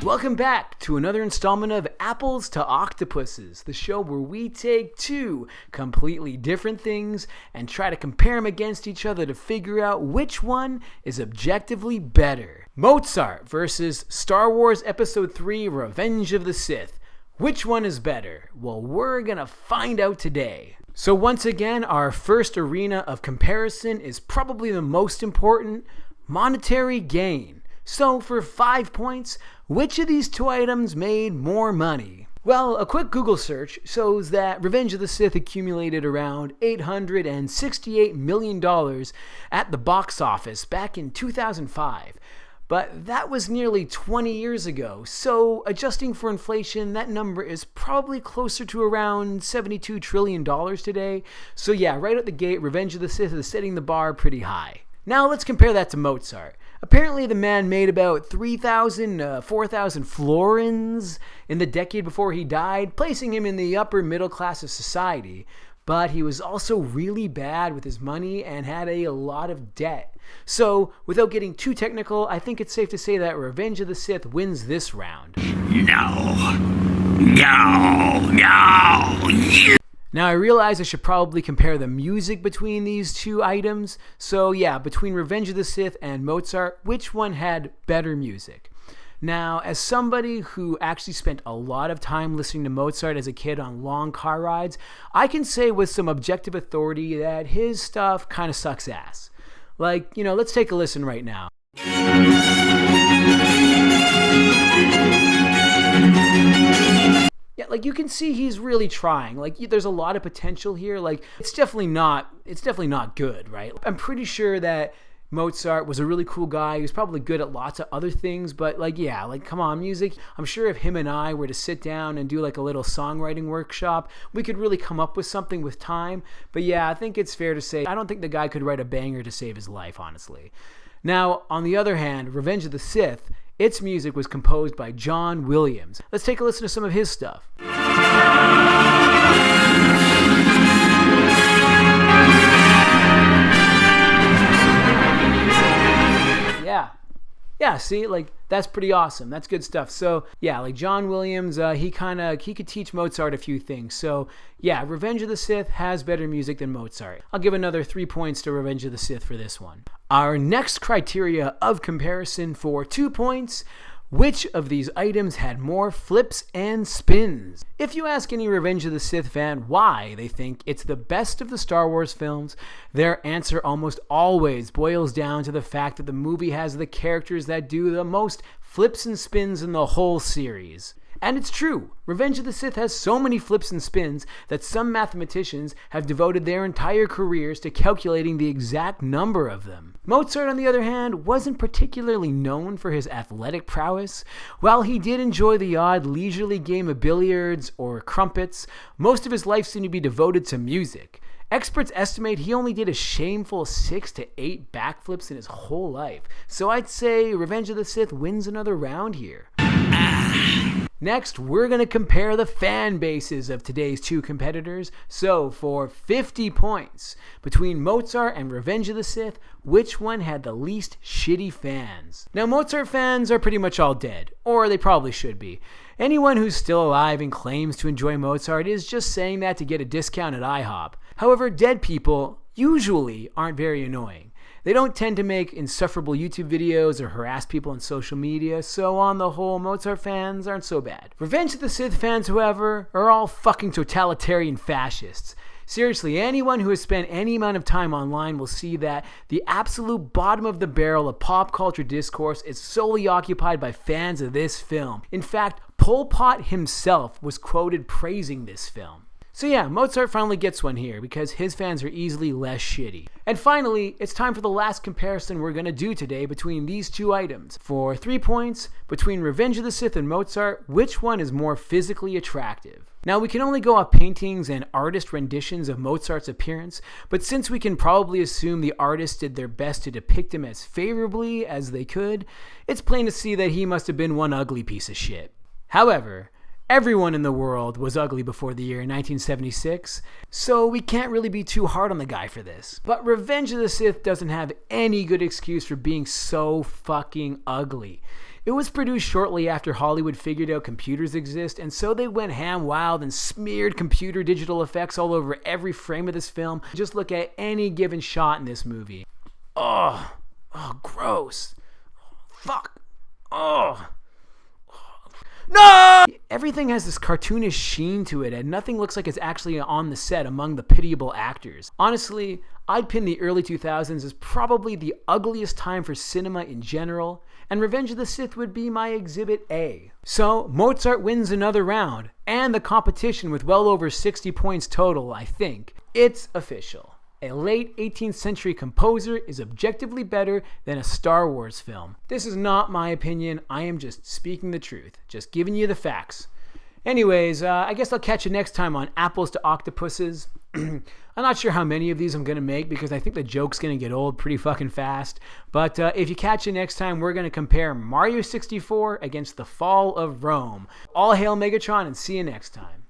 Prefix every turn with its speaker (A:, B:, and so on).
A: Welcome back to another installment of Apples to Octopuses, the show where we take two completely different things and try to compare them against each other to figure out which one is objectively better. Mozart versus Star Wars Episode 3 Revenge of the Sith. Which one is better? Well, we're gonna find out today. So once again, our first arena of comparison is probably the most important, monetary gain. So for 5 points, which of these two items made more money? Well, a quick Google search shows that Revenge of the Sith accumulated around $868 million at the box office back in 2005. But that was nearly 20 years ago, so adjusting for inflation, that number is probably closer to around $72 trillion today. So yeah, right out the gate, Revenge of the Sith is setting the bar pretty high. Now let's compare that to Mozart. Apparently the man made about 3,000, 4,000 florins in the decade before he died, placing him in the upper middle class of society. But he was also really bad with his money and had a lot of debt. So, without getting too technical, I think it's safe to say that Revenge of the Sith wins this round. No. Now, I realize I should probably compare the music between these two items. So yeah, between Revenge of the Sith and Mozart, which one had better music? Now, as somebody who actually spent a lot of time listening to Mozart as a kid on long car rides, I can say with some objective authority that his stuff kind of sucks ass. Like, let's take a listen right now. Yeah, like you can see he's really trying. Like there's a lot of potential here. Like it's definitely not good, right? I'm pretty sure that Mozart was a really cool guy. He was probably good at lots of other things, but come on, music. I'm sure if him and I were to sit down and do like a little songwriting workshop, we could really come up with something with time. But yeah, I think it's fair to say I don't think the guy could write a banger to save his life, honestly. Now, on the other hand, Revenge of the Sith, its music was composed by John Williams. Let's take a listen to some of his stuff. Yeah, see, like that's pretty awesome. That's good stuff. So yeah, like John Williams, he could teach Mozart a few things. So yeah, Revenge of the Sith has better music than Mozart. I'll give another 3 points to Revenge of the Sith for this one. Our next criteria of comparison for 2 points. Which of these items had more flips and spins? If you ask any Revenge of the Sith fan why they think it's the best of the Star Wars films, their answer almost always boils down to the fact that the movie has the characters that do the most flips and spins in the whole series. And it's true, Revenge of the Sith has so many flips and spins that some mathematicians have devoted their entire careers to calculating the exact number of them. Mozart, on the other hand, wasn't particularly known for his athletic prowess. While he did enjoy the odd leisurely game of billiards or crumpets, most of his life seemed to be devoted to music. Experts estimate he only did a shameful 6 to 8 backflips in his whole life. So I'd say Revenge of the Sith wins another round here. Next, we're going to compare the fan bases of today's two competitors. So, for 50 points, between Mozart and Revenge of the Sith, which one had the least shitty fans? Now, Mozart fans are pretty much all dead, or they probably should be. Anyone who's still alive and claims to enjoy Mozart is just saying that to get a discount at IHOP. However, dead people usually aren't very annoying. They don't tend to make insufferable YouTube videos or harass people on social media, so on the whole, Mozart fans aren't so bad. Revenge of the Sith fans, however, are all fucking totalitarian fascists. Seriously, anyone who has spent any amount of time online will see that the absolute bottom of the barrel of pop culture discourse is solely occupied by fans of this film. In fact, Pol Pot himself was quoted praising this film. So yeah, Mozart finally gets one here because his fans are easily less shitty. And finally, it's time for the last comparison we're going to do today between these two items. For 3 points, between Revenge of the Sith and Mozart, which one is more physically attractive? Now, we can only go off paintings and artist renditions of Mozart's appearance, but since we can probably assume the artists did their best to depict him as favorably as they could, it's plain to see that he must have been one ugly piece of shit. However, everyone in the world was ugly before the year 1976, so we can't really be too hard on the guy for this. But Revenge of the Sith doesn't have any good excuse for being so fucking ugly. It was produced shortly after Hollywood figured out computers exist, and so they went ham wild and smeared computer digital effects all over every frame of this film. Just look at any given shot in this movie. Oh, gross. Fuck. Oh. No! Everything has this cartoonish sheen to it, and nothing looks like it's actually on the set among the pitiable actors. Honestly, I'd pin the early 2000s as probably the ugliest time for cinema in general, and Revenge of the Sith would be my Exhibit A. So, Mozart wins another round, and the competition with well over 60 points total, I think. It's official. A late 18th century composer is objectively better than a Star Wars film. This is not my opinion. I am just speaking the truth. Just giving you the facts. Anyways, I guess I'll catch you next time on Apples to Octopuses. I'm not sure how many of these I'm going to make because I think the joke's going to get old pretty fucking fast. But if you catch it next time, we're going to compare Mario 64 against The Fall of Rome. All hail Megatron and see you next time.